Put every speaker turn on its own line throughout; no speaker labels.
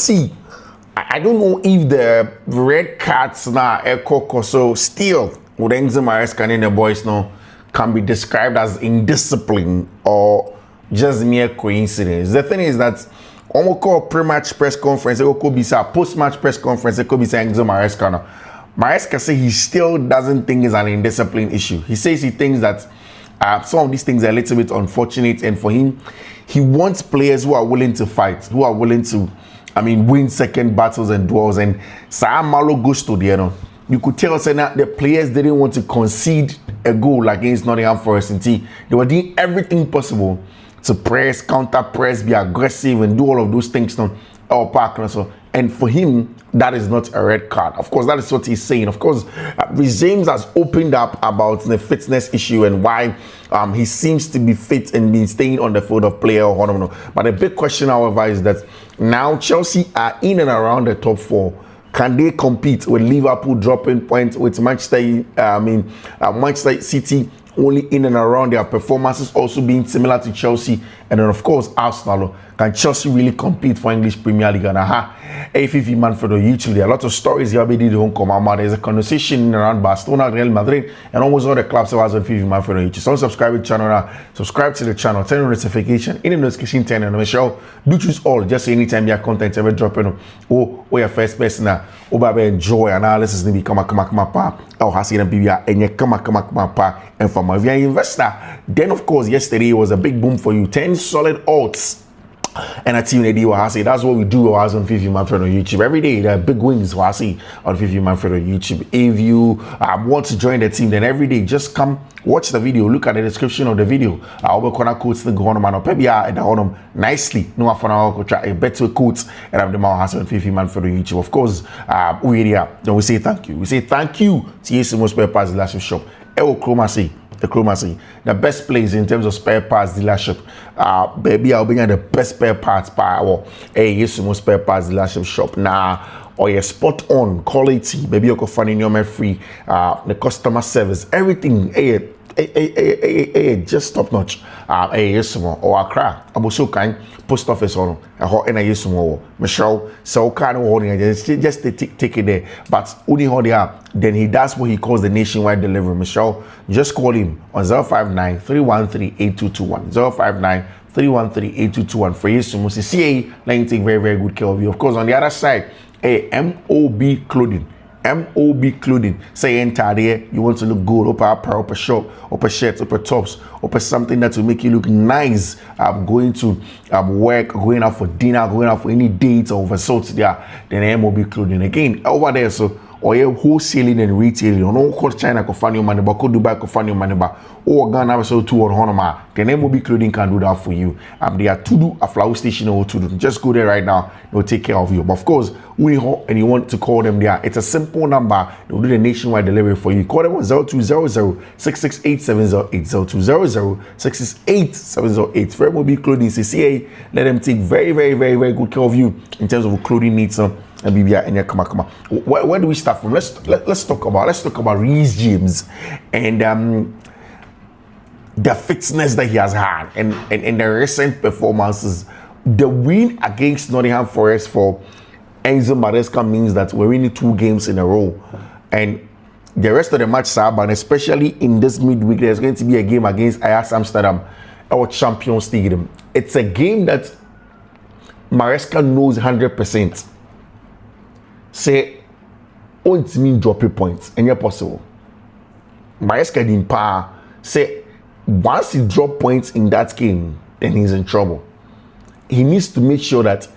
see, I don't know if the red cards now echo so still with Enzo Maresca and the boys now can be described as indiscipline or just mere coincidence. The thing is that almost call pre-match press conference, it could be a post-match press conference, it could be Enzo Maresca now. Maresca says he still doesn't think it's an indiscipline issue. He says he thinks that some of these things are a little bit unfortunate, and for him, he wants players who are willing to fight, who are willing to, win second battles and duels. And Sam Malo goes to the you could tell us that the players didn't want to concede a goal against Nottingham Forest. And they were doing everything possible to press, counter press, be aggressive, and do all of those things on our park. And for him, that is not a red card. Of course, that is what he's saying. Of course, Reece James has opened up about the fitness issue and why he seems to be fit and been staying on the field of player. But the big question, however, is that now Chelsea are in and around the top 4. Can they compete with Liverpool dropping points, with Manchester City only in and around their performances also being similar to Chelsea, and then of course Arsenal? Can Chelsea really compete for English Premier League? And Fiifi-Manfred on YouTube, there are a lot of stories here. There's a conversation around Barcelona, Real Madrid, and almost all the clubs that was on Fiifi-Manfred on YouTube. So subscribe to the channel now. Subscribe to the channel, turn on notification, in the notification turn on the show. Do choose all, just so anytime your content ever dropping. Oh, your first person now. Oh, enjoy analysis. Maybe come pa. Oh, has seen PBR and you come pa. And for my investor, then of course yesterday was a big boom for you. 10 solid odds. And a team that's what we do on Fiifi-Manfred on YouTube every day. There are big wins on Fiifi-Manfred on YouTube. If you want to join the team, then every day just come watch the video, look at the description of the video. I'll be corner quotes the go on and the nicely. No for now try a better quotes and I'm the man has on Fiifi-Manfred on YouTube. Of course, then we say thank you. We say thank you to Yesumo Spare Parts Dealership Shop. The best place in terms of spare parts dealership. Baby, I'll bring the best spare parts power. Yesumo Spare Parts Dealership Shop. Now, or your spot on quality. Baby, you can find in your free. The customer service, everything. Just top notch. Yesumo or Accra. Also kind post office on a hot and a Yesumo. Michelle, so kind of holding just take it there. But only hold it up. Then he does what he calls the nationwide delivery. Michelle, just call him on 059-313-8221. 059-313-8221 for Yesumo. CA, let him take very, very good care of you. Of course, on the other side, MOB Clothing. MOB Clothing. Say enter there, you want to look good, up a apparel, up a shop, up a shirt, up a tops, up a something that will make you look nice. Going to work, going out for dinner, going out for any dates or resort there. Then MOB Clothing again over there. So or you wholesaling and retailing. No call China can find your money, but could Dubai can find your money, but or Ghana also two on Honoma. Then MOB Clothing can do that for you. They are to do a flower station or to do. Just go there right now. They'll take care of you. But of course, and you want to call them there, it's a simple number. They'll do the nationwide delivery for you. Call them on 0200-668-708. 0200-668-708. For MOB Clothing CCA, let them take very, very, very, very good care of you in terms of clothing needs. And BBR and come on. Where do we start from? Let's talk about Reece James and the fitness that he has had and the recent performances. The win against Nottingham Forest for Enzo Maresca means that we're winning 2 games in a row, and the rest of the match, and especially in this midweek, there's going to be a game against Ajax Amsterdam, our Champions League. It's a game that Maresca knows 100%. Say, it mean dropping points, and you're possible. Maresca didn't power. Say, once he drop points in that game, then he's in trouble. He needs to make sure that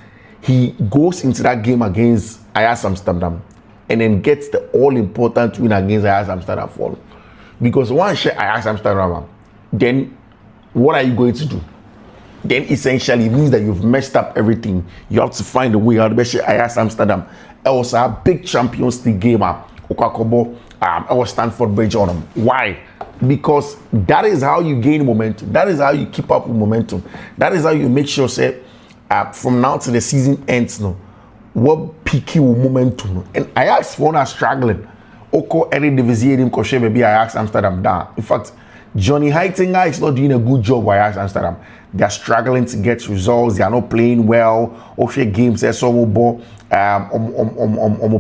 he goes into that game against Ajax Amsterdam and then gets the all-important win against Ajax Amsterdam for him. Because once you Ajax Amsterdam, then what are you going to do? Then essentially it means that you've messed up everything. You have to find a way out to Ajax Amsterdam. Also a big Champions League game. Our Stamford Bridge on them. Why? Because that is how you gain momentum. That is how you keep up with momentum. That is how you make sure, say, from now to the season ends, what peaky momentum. And Ajax for now struggling. Oko any division maybe Ajax Amsterdam down. In fact, Johnny Heitinga is not doing a good job by Ajax Amsterdam. They are struggling to get results. They are not playing well. Okay, games there's some ball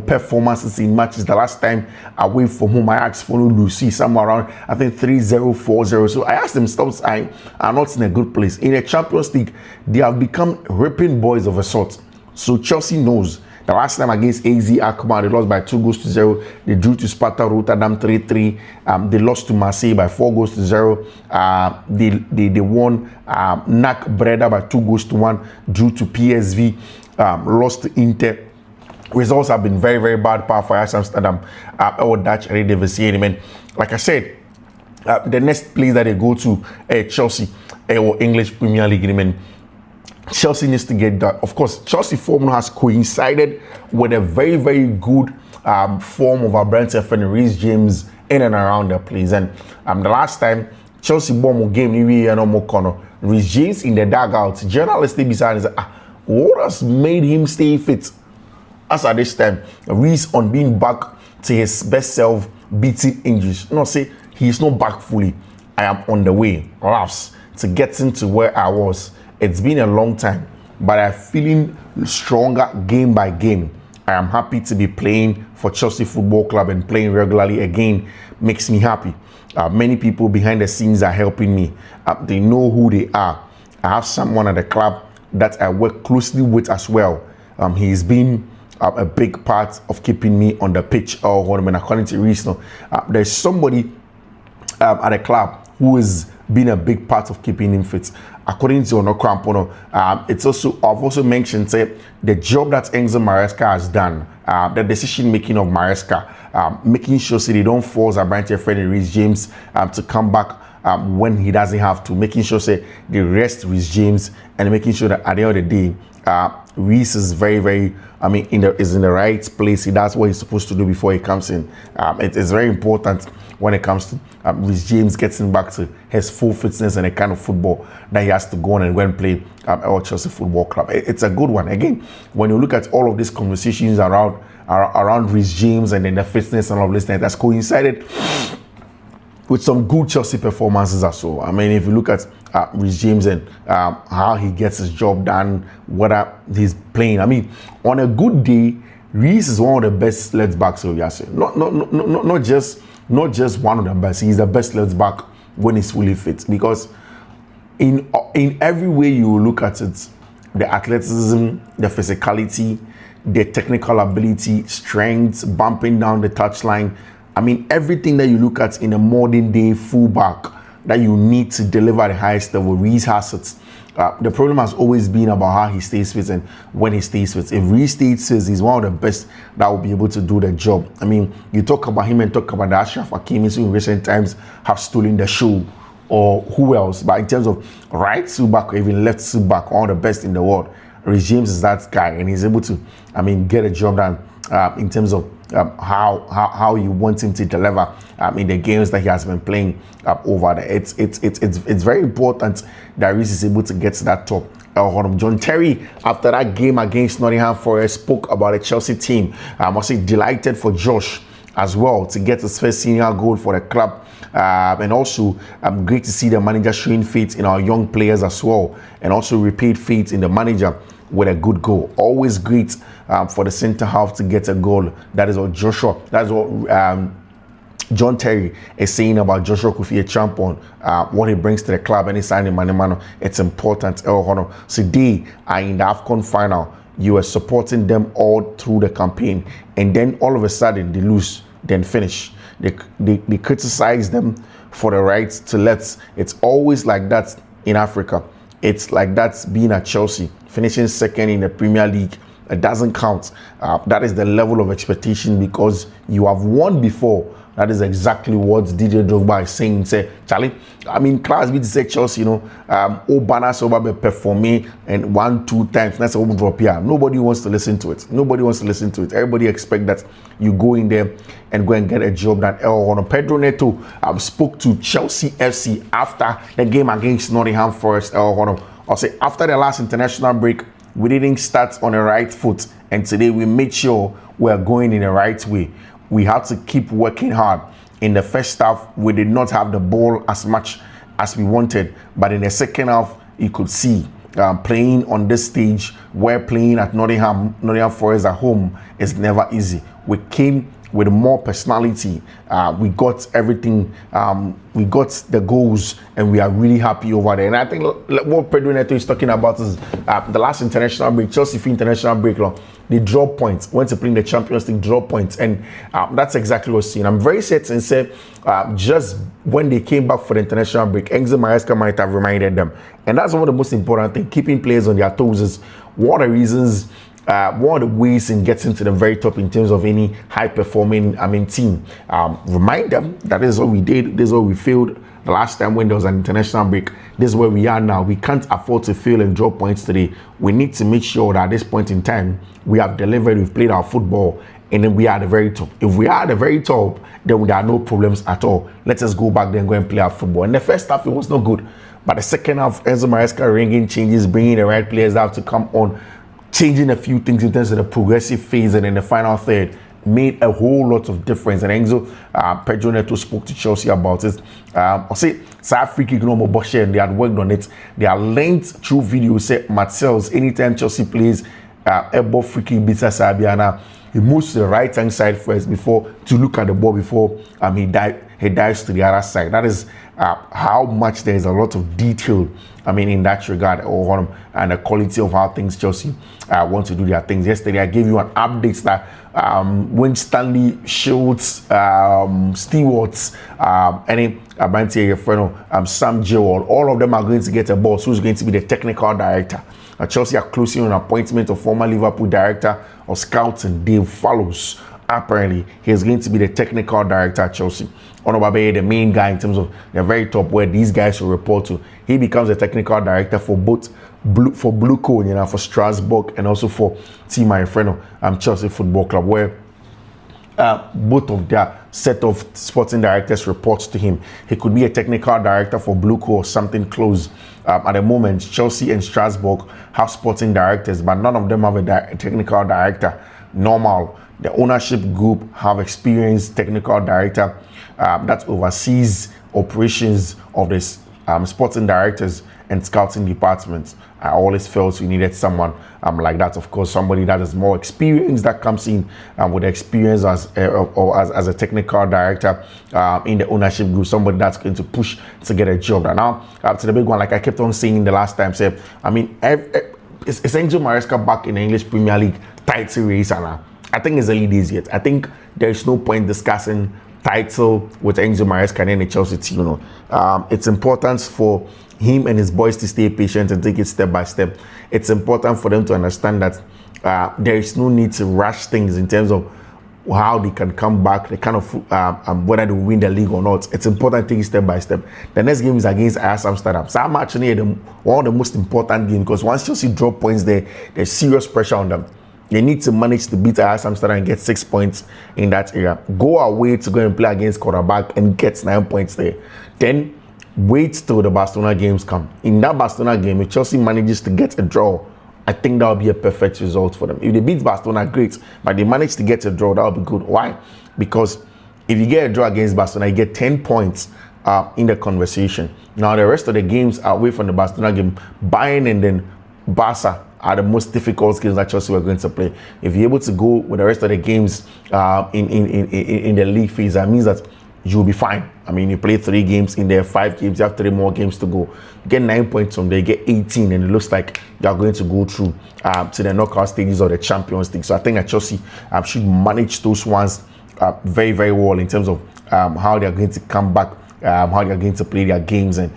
performances in matches. The last time away from home, Ajax followed Lucy somewhere around I think 3-0, 4-0. So I asked themselves, I are not in a good place. In the Champions League, they have become ripping boys of a sort. So Chelsea knows. The last time against AZ Alkmaar, they lost by 2-0. They drew to Sparta Rotterdam 3-3. They lost to Marseille by 4-0. They won NAC Breda by 2-1. Drew to PSV. Lost to Inter. Results have been very, very bad for Ajax Amsterdam. Our Dutch Eredivisie. Like I said, the next place that they go to, Chelsea, or English Premier League. Chelsea needs to get that. Of course, Chelsea form has coincided with a very, very good form of our brand and Reece James in and around the place. And the last time Chelsea won game, Reece James in the dugout. Journalists they beside is what has made him stay fit? As at this time, Reece on being back to his best self, beating injuries. Say he's not back fully. I am on the way, perhaps, to getting to where I was. It's been a long time, but I'm feeling stronger game by game. I am happy to be playing for Chelsea Football Club and playing regularly again makes me happy. Many people behind the scenes are helping me. They know who they are. I have someone at the club that I work closely with as well. He's been a big part of keeping me on the pitch. According to Reece, there's somebody at the club who has been a big part of keeping him fit. According to Onokrampono, I've also mentioned the job that Enzo Maresca has done, the decision making of Maresca, making sure they don't force a branch friend Reece James to come back when he doesn't have to, making sure they rest Reece James, and making sure that at the end of the day, Reece is very, very, is in the right place. He does what he's supposed to do before he comes in. It is very important when it comes to Reece James getting back to his full fitness and the kind of football that he has to go on and go and play at Chelsea Football Club. It's a good one. Again, when you look at all of these conversations around Reece James and then the fitness and all of this, that's coincided with some good Chelsea performances as well. If you look at Reece James and how he gets his job done, whether he's playing. On a good day, Reece is one of the best left backs of Yasser. Not just one of the best. He's the best left back when he's fully fit. Because in every way you look at it, the athleticism, the physicality, the technical ability, strength, bumping down the touchline. Everything that you look at in a modern day fullback that you need to deliver the highest level, Reece has it. The problem has always been about how he stays fit and when he stays fit. If Reece stays fit, he's one of the best that will be able to do the job. You talk about him and talk about the Ashraf Hakimi, who in recent times have stolen the show, or who else. But in terms of right fullback or even left fullback, one of the best in the world, Reece James is that guy, and he's able to, get a job done in terms of how you want him to deliver in the games that he has been playing over there. It's very important that Reece is able to get to that top. John Terry, after that game against Nottingham Forest, spoke about the Chelsea team. I must say, delighted for Josh as well to get his first senior goal for the club. And also, great to see the manager showing faith in our young players as well, and also repaid faith in the manager with a good goal. Always great for the centre half to get a goal. That is what Joshua, that's what John Terry is saying about Joshua Kofi Champon, what he brings to the club anytime in Manimano. It's important. So they are in the AFCON final. You are supporting them all through the campaign, and then all of a sudden they lose, then finish. They criticize them for the right to let. It's always like that in Africa. It's like that being at Chelsea, finishing second in the Premier League. It doesn't count. That is the level of expectation because you have won before. That is exactly what DJ Drogba is saying. Say, Charlie, class B to say Chelsea, Obana Soba performing and 1-2 times. That's a drop here. Nobody wants to listen to it. Everybody expect that you go in there and go and get a job done. Pedro Neto spoke to Chelsea FC after the game against Nottingham Forest. I'll say after the last international break, we didn't start on the right foot, and today we made sure we're going in the right way. We have to keep working hard in the first half, we did not have the ball as much as we wanted. But in the second half, you could see playing on this stage, where playing at Nottingham Forest at home is never easy. We came with more personality. We got everything. We got the goals, and we are really happy over there. And I think what Pedro Neto is talking about is the last international break, Chelsea international break. They draw points, went to play in the Champions League, draw points, and that's exactly what we're seeing. I'm very certain, say, just when they came back for the international break, Enzo Maresca might have reminded them. And that's one of the most important things, keeping players on their toes is one of the reasons, one of the ways in getting to the very top in terms of any high-performing, team. Remind them that this is what we did, this is what we failed the last time when there was an international break. This is where we are now. We can't afford to fail and draw points today. We need to make sure that at this point in time, we have delivered, we've played our football, and then we are at the very top. If we are at the very top, then there are no problems at all. Let us go back there and go and play our football. In the first half, it was not good. But the second half, Enzo Maresca ringing changes, bringing the right players out to come on, changing a few things in terms of the progressive phase, and in the final third, made a whole lot of difference. And Enzo, Pedro Neto spoke to Chelsea about it. I say, South Africa, and they had worked on it. They are linked through video. Say, Marcel's, anytime Chelsea plays, elbow free kick beats Sabiana, he moves to the right hand side first before to look at the ball before he dives to the other side. That is how much there is a lot of detail, in that regard, and the quality of how things Chelsea want to do their things. Yesterday, I gave you an update that when Stanley Shields, Stewards, Sam Jewell, all of them are going to get a ball. So who's going to be the technical director? Chelsea are closing on appointment of former Liverpool director of scouting, Dave Fallows. Apparently, he's going to be the technical director at Chelsea. Onobabe, the main guy in terms of the very top where these guys will report to. He becomes the technical director for both Blue Cone, for Strasbourg, and also for Team Manfred, Chelsea Football Club, where both of their set of sporting directors reports to him. He could be a technical director for Blue Co or something close. At the moment, Chelsea and Strasbourg have sporting directors, but none of them have a technical director. Normal. The ownership group have experienced technical director that oversees operations of this sporting directors and scouting departments. I always felt we needed someone like that. Of course, somebody that is more experienced, that comes in with experience as a technical director in the ownership group. Somebody that's going to push to get a job. And now to the big one, like I kept on saying the last time, it's Enzo Maresca back in the English Premier League title race, and I think it's early days yet. I think there is no point discussing title with Enzo Maresca and the Chelsea team. It's important for him and his boys to stay patient and take it step by step. It's important for them to understand that there is no need to rush things in terms of how they can come back, the kind of whether they win the league or not. It's important to take it step by step. The next game is against Ajax Amsterdam. So I'm actually one of the most important games, because once Chelsea drop points there, there's serious pressure on them. They need to manage to beat Ajax Amsterdam and get 6 points in that area. Go away to go and play against Quarterback and get 9 points there. Then wait till the Barcelona games come. In that Barcelona game, if Chelsea manages to get a draw, I think that will be a perfect result for them. If they beat Barcelona, great. But they manage to get a draw, that will be good. Why? Because if you get a draw against Barcelona, you get 10 points in the conversation. Now, the rest of the games are away from the Barcelona game. Bayern and then Barca are the most difficult games that Chelsea were going to play. If you're able to go with the rest of the games in the league phase, that means that you'll be fine. You play 3 games in there, 5 games, you have 3 more games to go. You get 9 points from there, you get 18, and it looks like you're going to go through to the knockout stages of the Champions League. So I think that Chelsea should manage those ones very, very well in terms of how they're going to come back, how they're going to play their games, and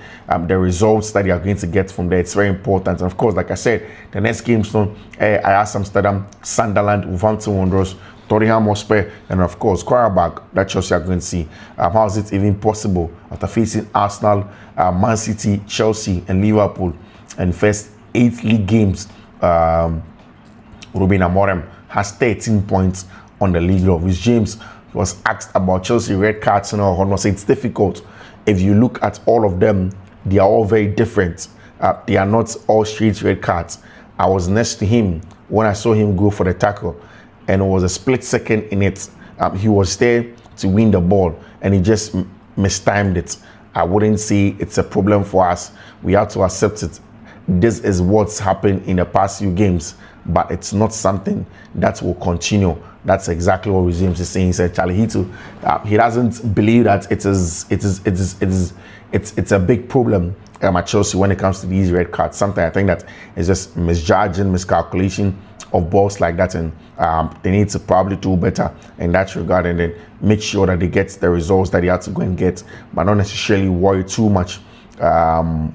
the results that they are going to get from there. It's very important. And of course, like I said, the next games on Ajax Amsterdam, Sunderland, Wolverhampton Wanderers, Tottenham Hotspur, and of course, Quarterback, that Chelsea are going to see. How is it even possible after facing Arsenal, Man City, Chelsea, and Liverpool in first 8 league games? Ruben Amorim has 13 points on the league. Reece James was asked about Chelsea red cards and all. It's difficult. If you look at all of them, they are all very different. They are not all straight red cards. I was next to him when I saw him go for the tackle, and it was a split second in it. He was there to win the ball, and he just mistimed it. I wouldn't say it's a problem for us. We have to accept it. This is what's happened in the past few games, but it's not something that will continue. That's exactly what Reece James is saying. He said, Charlie, he doesn't believe that it's a big problem at Chelsea when it comes to these red cards. Sometimes I think that it's just misjudging, miscalculation of balls like that, and they need to probably do better in that regard, and then make sure that they get the results that they have to go and get, but not necessarily worry too much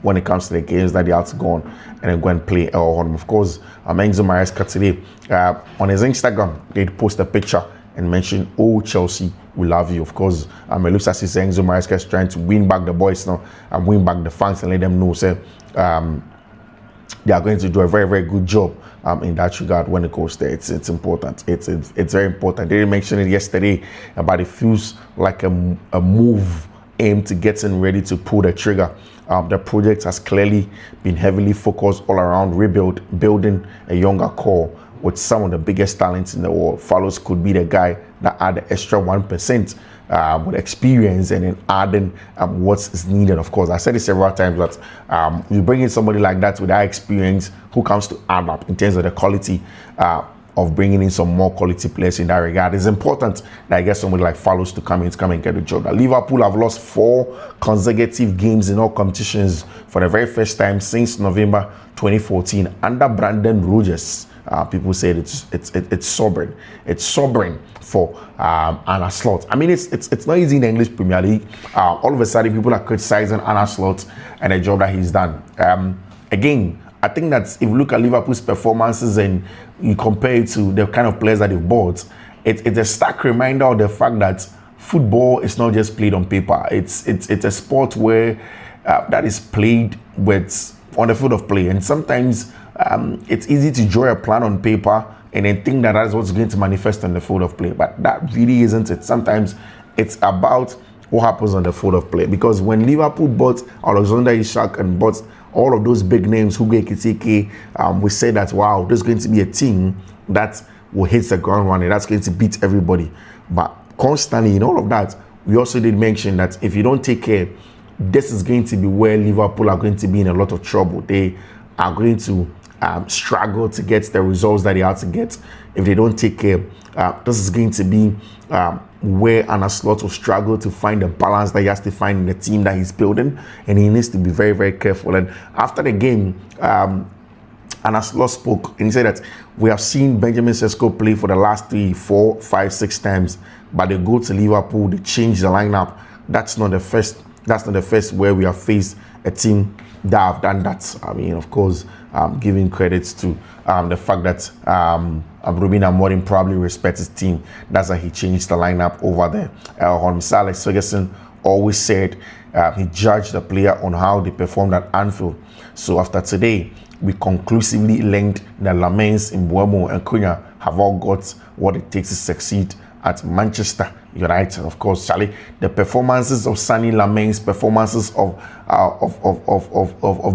when it comes to the games that they have to go on and then go and play. Of course, Enzo Maresca today on his Instagram, they post a picture and mention, "Oh Chelsea, we love you." Of course, it looks as if Enzo Maresca is trying to win back the boys now and win back the fans and let them know, say, they are going to do a very, very good job in that regard when it goes there. It's important. It's very important. They didn't mention it yesterday, but it feels like a move aimed to getting ready to pull the trigger. The project has clearly been heavily focused all around building a younger core with some of the biggest talents in the world. Fallows could be the guy that add the extra 1% with experience and then adding what is needed. Of course, I said it several times that you bring in somebody like that with that experience who comes to add up in terms of the quality of bringing in some more quality players in that regard. It's important that I get somebody like Fallows to come and get the job. Now, Liverpool have lost 4 consecutive games in all competitions for the very first time since November 2014 under Brandon Rodgers. People said it's sobering. It's sobering for Arne Slot. I mean, it's not easy in the English Premier League. All of a sudden, people are criticizing Arne Slot and the job that he's done. Again, I think that if you look at Liverpool's performances and you compare it to the kind of players that they've bought, it's a stark reminder of the fact that football is not just played on paper. It's a sport where that is played on the field of play, and sometimes it's easy to draw a plan on paper and then think that that's what's going to manifest on the field of play, but that really isn't it. Sometimes it's about what happens on the field of play, because when Liverpool bought Alexander Isak and bought all of those big names, Hugo Ekitike, we said that, wow, there's going to be a team that will hit the ground running, that's going to beat everybody. But constantly in all of that, we also did mention that if you don't take care, this is going to be where Liverpool are going to be in a lot of trouble. They are going to struggle to get the results that they have to get if they don't take care. This is going to be where Arne Slot will struggle to find the balance that he has to find in the team that he's building, and he needs to be very, very careful. And after the game, Arne Slot spoke and he said that we have seen Benjamin Sesko play for the last 3, 4, 5, 6 times, but they go to Liverpool, they change the lineup. That's not the first where we have faced a team that have done that. I mean, of course, giving credits to the fact that Ruben Amorim probably respects his team. That's why he changed the lineup over there. Mr. Alex Ferguson always said he judged the player on how they performed at Anfield. So after today, we conclusively learned that Lamens, Mbeumo, and Cunha have all got what it takes to succeed at Manchester United. Of course, Charlie, the performances of Sonny Lamens, performances of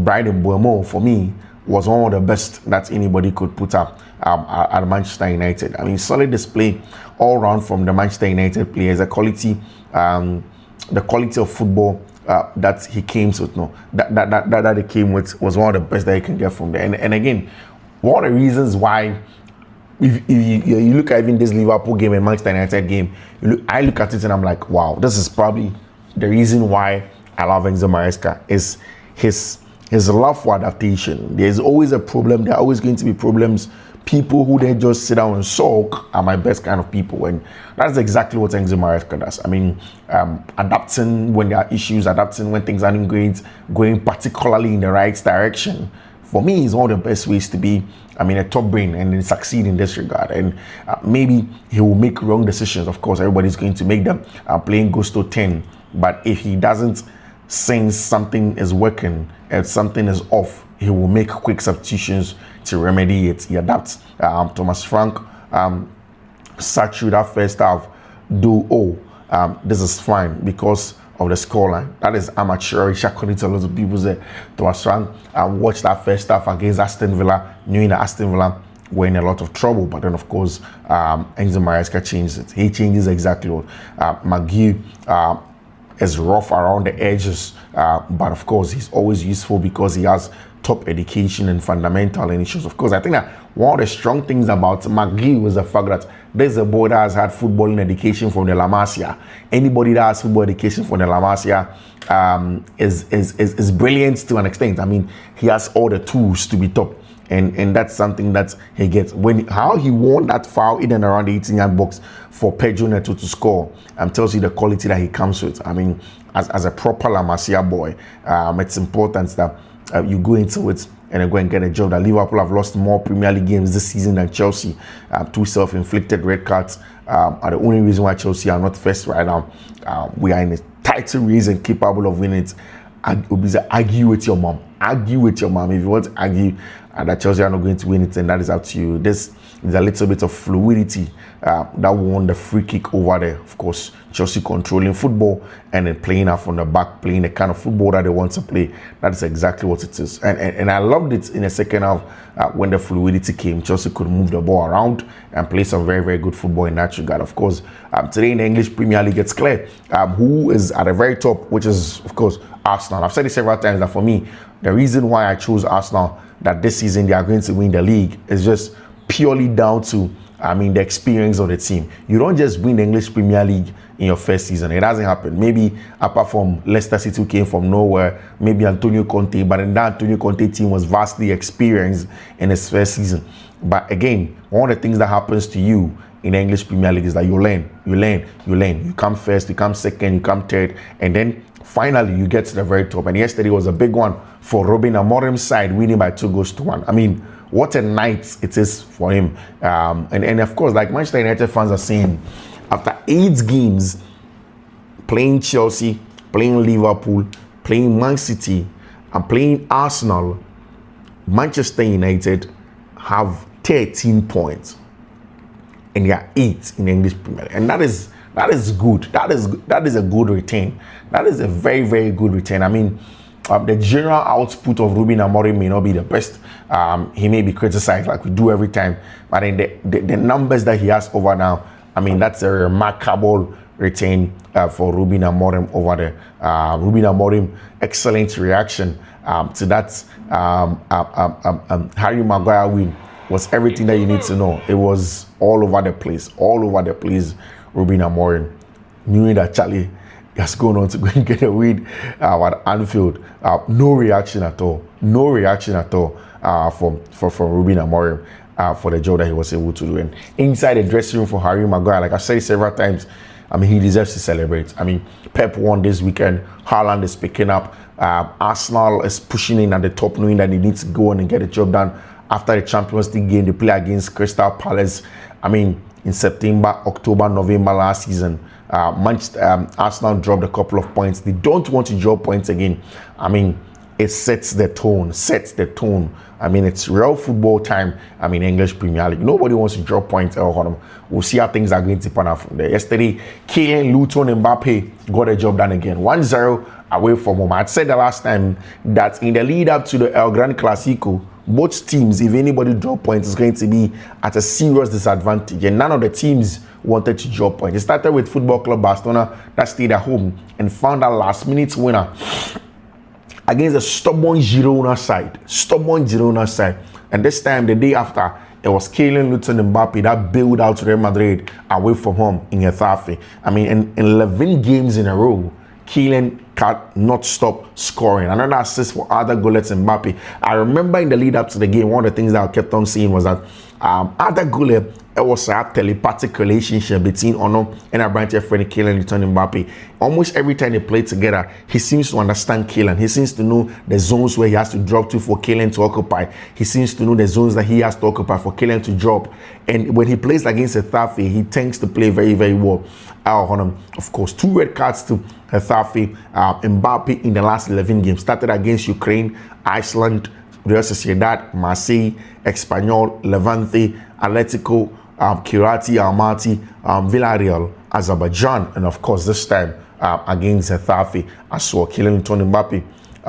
Bryan Mbeumo, for me, was one of the best that anybody could put up at Manchester United. I mean, solid display all round from the Manchester United players. The quality of football that he came with, that he came with was one of the best that he can get from there. And again, one of the reasons why, if you look at even this Liverpool game and Manchester United game, I look at it and I'm like, wow, this is probably the reason why I love Enzo Maresca, is his love for adaptation. There's always a problem. There are always going to be problems. People who then just sit down and sulk are my best kind of people, and that's exactly what Enzo Maresca does. I mean, adapting when there are issues, adapting when things aren't going particularly in the right direction, for me, is one of the best ways to be, a top brain and then succeed in this regard. And maybe he will make wrong decisions. Of course, everybody's going to make them, playing Gusto 10. But if he doesn't sense something is working, if something is off, he will make quick substitutions to remedy it. He adapts. Thomas Frank sat through that first half, this is fine because of the scoreline. That is amateurish, according to a lot of people. Say Thomas Frank watched that first half against Aston Villa, knowing that Aston Villa were in a lot of trouble. But then, of course, Enzo Maresca changed it. He changes exactly what McGee is rough around the edges, but of course, he's always useful because he has top education and fundamental issues. Of course, I think that one of the strong things about McGee was the fact that there's a boy that has had footballing education from the La Masia. Anybody that has football education from the La Masia is brilliant to an extent. I mean, he has all the tools to be top. And that's something that he gets. How he won that foul in and around the 18-yard box for Pedro Neto to score tells you the quality that he comes with. I mean, as a proper La Masia boy, it's important that you go into it and go and get a job. That Liverpool have lost more Premier League games this season than Chelsea. 2 self-inflicted red cards are the only reason why Chelsea are not first right now. We are in a title race and capable of winning it. Argue with your mom. Argue with your mom. If you want to argue that Chelsea are not going to win it, and that is up to you. This is a little bit of fluidity that won the free kick over there. Of course, Chelsea controlling football and then playing out from the back, playing the kind of football that they want to play. That is exactly what it is. And I loved it in the second half when the fluidity came. Chelsea could move the ball around and play some very, very good football in that regard. Of course, today in the English Premier League, it's clear who is at the very top, which is, of course, Arsenal. I've said it several times that for me, the reason why I chose Arsenal, that this season they are going to win the league, is just purely down to, the experience of the team. You don't just win the English Premier League in your first season. It doesn't happen. Maybe apart from Leicester City, who came from nowhere, maybe Antonio Conte, but then that Antonio Conte team was vastly experienced in his first season. But again, one of the things that happens to you in the English Premier League is that you learn. You come first, you come second, you come third, and then finally you get to the very top. And yesterday was a big one for Ruben Amorim's side, winning by 2-1. I mean, what a night it is for him. And of course, like Manchester United fans are saying, after 8 games playing Chelsea, playing Liverpool, playing Man City, and playing Arsenal, Manchester United have 13 points. And they are 8 in the English Premier League. And that is good. That is a good return. That is a very, very good return. I mean, the general output of Ruben Amorim may not be the best. He may be criticized like we do every time. But in the numbers that he has over now, I mean, that's a remarkable return for Ruben Amorim over there. Ruben Amorim, excellent reaction to that Harry Maguire win. Was everything that you need to know. It was all over the place. Ruben Amorim knew that Charlie is going on to go and get a win at Anfield. No reaction at all from Ruben Amorim for the job that he was able to do. And inside the dressing room for Harry Maguire, like I said several times, I mean, he deserves to celebrate. I mean, Pep won this weekend. Haaland is picking up. Arsenal is pushing in at the top, knowing that they need to go on and get the job done. After the Champions League game, they play against Crystal Palace. I mean, in September, October, November last season, Arsenal dropped a couple of points. They don't want to drop points again. I mean, it sets the tone. I mean, it's real football time. I mean, English Premier League. Nobody wants to drop points. We'll see how things are going to pan out from there. Yesterday, Kylian Mbappe got a job done again. 1-0 away from home. I said the last time that in the lead up to the El Gran Clasico, both teams, if anybody drop points, is going to be at a serious disadvantage. And none of the teams wanted to drop points. It started with Football Club Barcelona that stayed at home and found a last-minute winner against a stubborn Girona side. And this time, the day after, it was Kylian Mbappe that bailed out Real Madrid away from home in Getafe. I mean, in 11 games in a row, Kylian cannot stop scoring. Another assist for Arda Güler and Mbappe. I remember in the lead up to the game, one of the things that I kept on saying was that Arda Güler, it was a telepathic relationship between Ono and a branch friend Kylian Mbappe. Almost every time they play together, he seems to understand Kylian. He seems to know the zones where he has to drop to for Kylian to occupy. He seems to know the zones that he has to occupy for Kylian to drop. And when he plays against Getafe, he tends to play very, very well. Of course, 2 red cards to Getafe. Mbappe in the last 11 games started against Ukraine, Iceland, Real Sociedad, Marseille, Espanyol, Levante, Atletico, Kirati, Almaty, Villarreal, Azerbaijan, and of course this time against Getafe. I saw Kylian Mbappe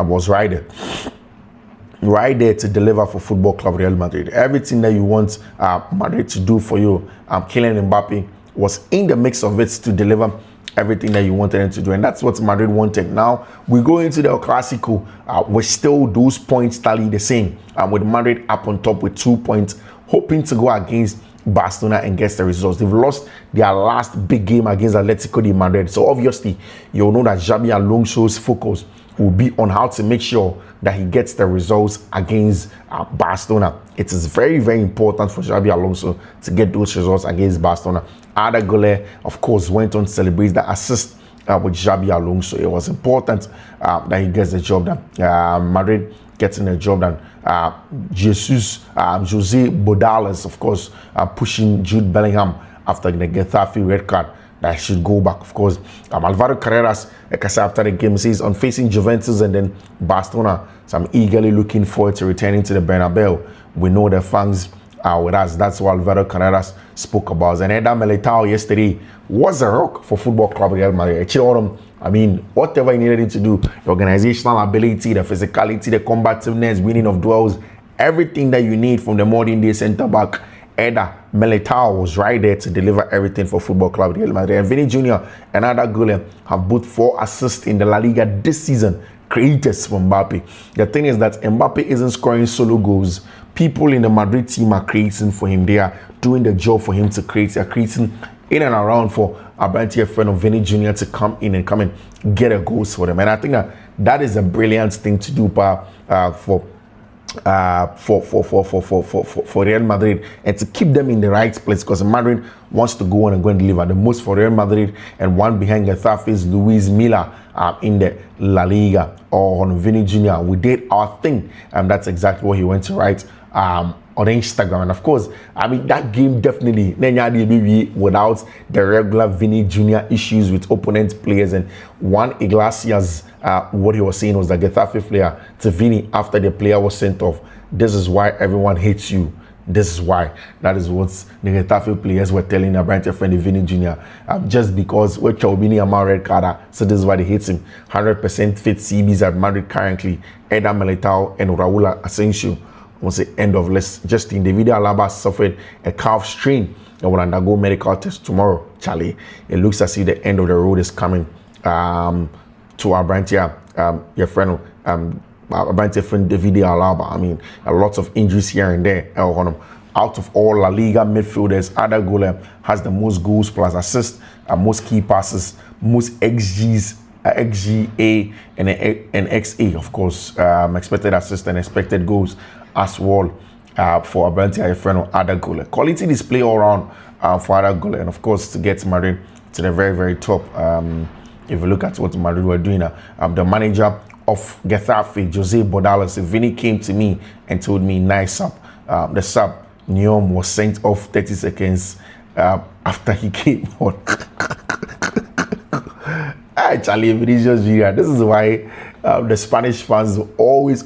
was right there. right there to deliver for Football Club Real Madrid. Everything that you want Madrid to do for you, Kylian Mbappe was in the mix of it to deliver everything that you wanted him to do, and that's what Madrid wanted. Now we go into the El Clasico with still those points tally the same, with Madrid up on top with 2 points, hoping to go against Barcelona and get the results. They've lost their last big game against Atletico de Madrid, so obviously you'll know that Xabi Alonso's focus will be on how to make sure that he gets the results against Barcelona. It is very, very important for Xabi Alonso to get those results against Barcelona. Arda Güler, of course, went on to celebrate the assist with Xabi Alonso. It was important that he gets the job done. Madrid getting the job done. Jose Bodales, of course, pushing Jude Bellingham after the Getafe red card. That should go back, of course. Alvaro Carreras, like I said after the game, says on facing Juventus and then Barcelona, so I'm eagerly looking forward to returning to the Bernabeu. We know the fans are with us. That's what Alvaro Carreras spoke about. And Eder Militao yesterday was a rock for Football Club Real Madrid. I mean, whatever he needed him to do, the organizational ability, the physicality, the combativeness, winning of duels, everything that you need from the modern day centre back, Eder Militao was right there to deliver everything for Football Club Real Madrid. And Vinny Jr. and Arda Güler have both 4 assists in the La Liga this season, creators from Mbappe. The thing is that Mbappe isn't scoring solo goals. People in the Madrid team are creating for him. They are doing the job for him to create. They are creating in and around for Abrante friend of Vinny Jr. to come in and come and get a goals for them. And I think that is a brilliant thing to do for Real Madrid, and to keep them in the right place, because Madrid wants to go on and go and deliver the most for Real Madrid, and one behind Getafe is Luis Milla in the La Liga, or on Vinny Jr. We did our thing, and that's exactly what he went to write on Instagram. And of course, I mean, that game definitely without the regular Vinny Jr. issues with opponent players. And Juan Iglesias, what he was saying was the Getafe player to Vinny after the player was sent off, this is why everyone hates you. This is why. That is what the Getafe players were telling Abrante friend Vinny Jr. Just because we're Chaubini and red card, so this is why they hate him. 100% fit CBs at Madrid currently. Eder Militao and Raul Asensio was the end of list. Justin David Alaba suffered a calf strain and will undergo medical test tomorrow. Charlie, it looks as if the end of the road is coming to Abrante, your friend, Abrante friend David Alaba. I mean, a lot of injuries here and there. Out of all La Liga midfielders, Arda Güler has the most goals plus assists, most key passes, most XGs, XGA and XA, of course, expected assists and expected goals as well for Abrante, a friend of Arda Güler. Quality display all around for Arda Güler, and of course to get Madrid to the very, very top. If you look at what Madrid were doing, the manager of Getafe, Jose Bodales, Vinny came to me and told me, nice sub. The sub, Neom, was sent off 30 seconds after he came on. Actually, Vinicius Jr., this is why the Spanish fans will always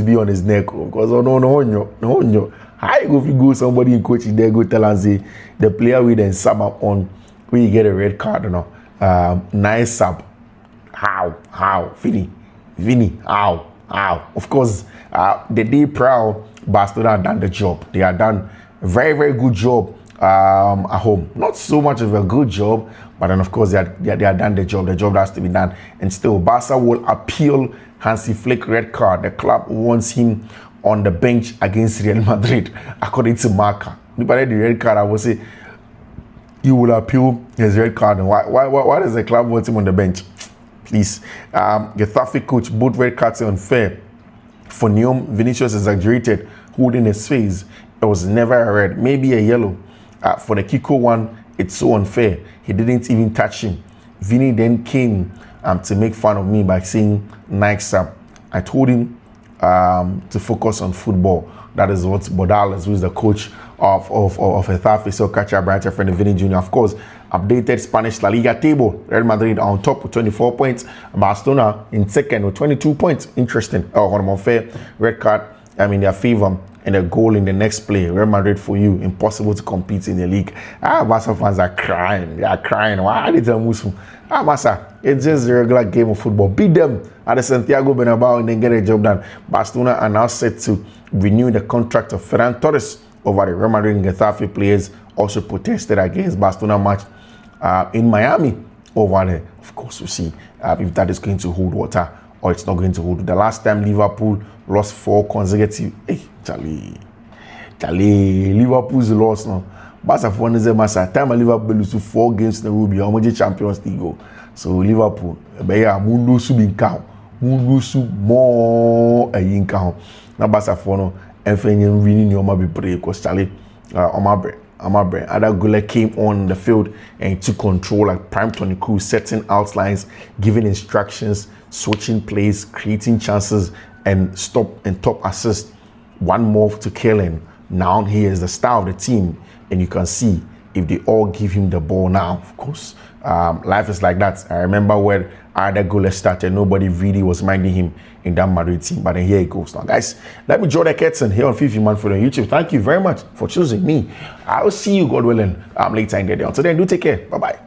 be on his neck. Because no. How you go if you go somebody in coaching there, go tell and say the player with then sub up on when you get a red card, you know. Nice sub. How? Vinny, how? Of course, the day prior, Barcelona had done the job. They had done a very, very good job at home. Not so much of a good job, but then of course they had done the job. The job has to be done. And still, Barca will appeal Hansi Flick red card. The club wants him on the bench against Real Madrid, according to Marca. The red card, I will say, you will appeal his red card. And why does the club want him on the bench? Please. Getafe coach, both red cards are unfair. For Neom, Vinicius exaggerated, holding his face. It was never a red, maybe a yellow. For the Kiko one, it's so unfair. He didn't even touch him. Vinny then came to make fun of me by saying, nice up. I told him to focus on football. That is what Bodales, who is the coach of Getafe, so catcher Brighton friend Vinny Jr. Of course, updated Spanish La Liga table. Real Madrid on top with 24 points. Barcelona in second with 22 points. Interesting. On unfair red card, in their favor. and a goal in the next play. Real Madrid for you, impossible to compete in the league. Barca fans are crying. They are crying. Why did they move? Barca, it's just a regular game of football. Beat them at the Santiago Bernabeu and then get a job done. Barcelona are now set to renew the contract of Ferran Torres over the Real Madrid and Getafe players. Also protested against Barcelona match in Miami over there. Of course, we'll see if that is going to hold water or it's not going to hold. The last time Liverpool lost 4 consecutive. Hey, Charlie, Liverpool's lost now. Barca for one massa time Liverpool lose 4 games in a row. Be how much Champions League go? So Liverpool, Mundo Subinkao, Mundo Sub more a yinkao. Now Barca for no, and Fenyan winning your be brave because Charlie, Amabre. Adagula came on the field and took control like prime Tony Cruz, setting outlines, giving instructions, switching plays, creating chances, and stop and top assist. One more to Kellen. Now he is the star of the team, and you can see if they all give him the ball now. Of course, life is like that. I remember when Adagula started, nobody really was minding him in that Madrid team, but then here he goes now. Guys, let me draw the curtain here on Fiifi-Manfred on YouTube. Thank you very much for choosing me. I will see you, God willing, later in the day. Until then, do take care. Bye-bye.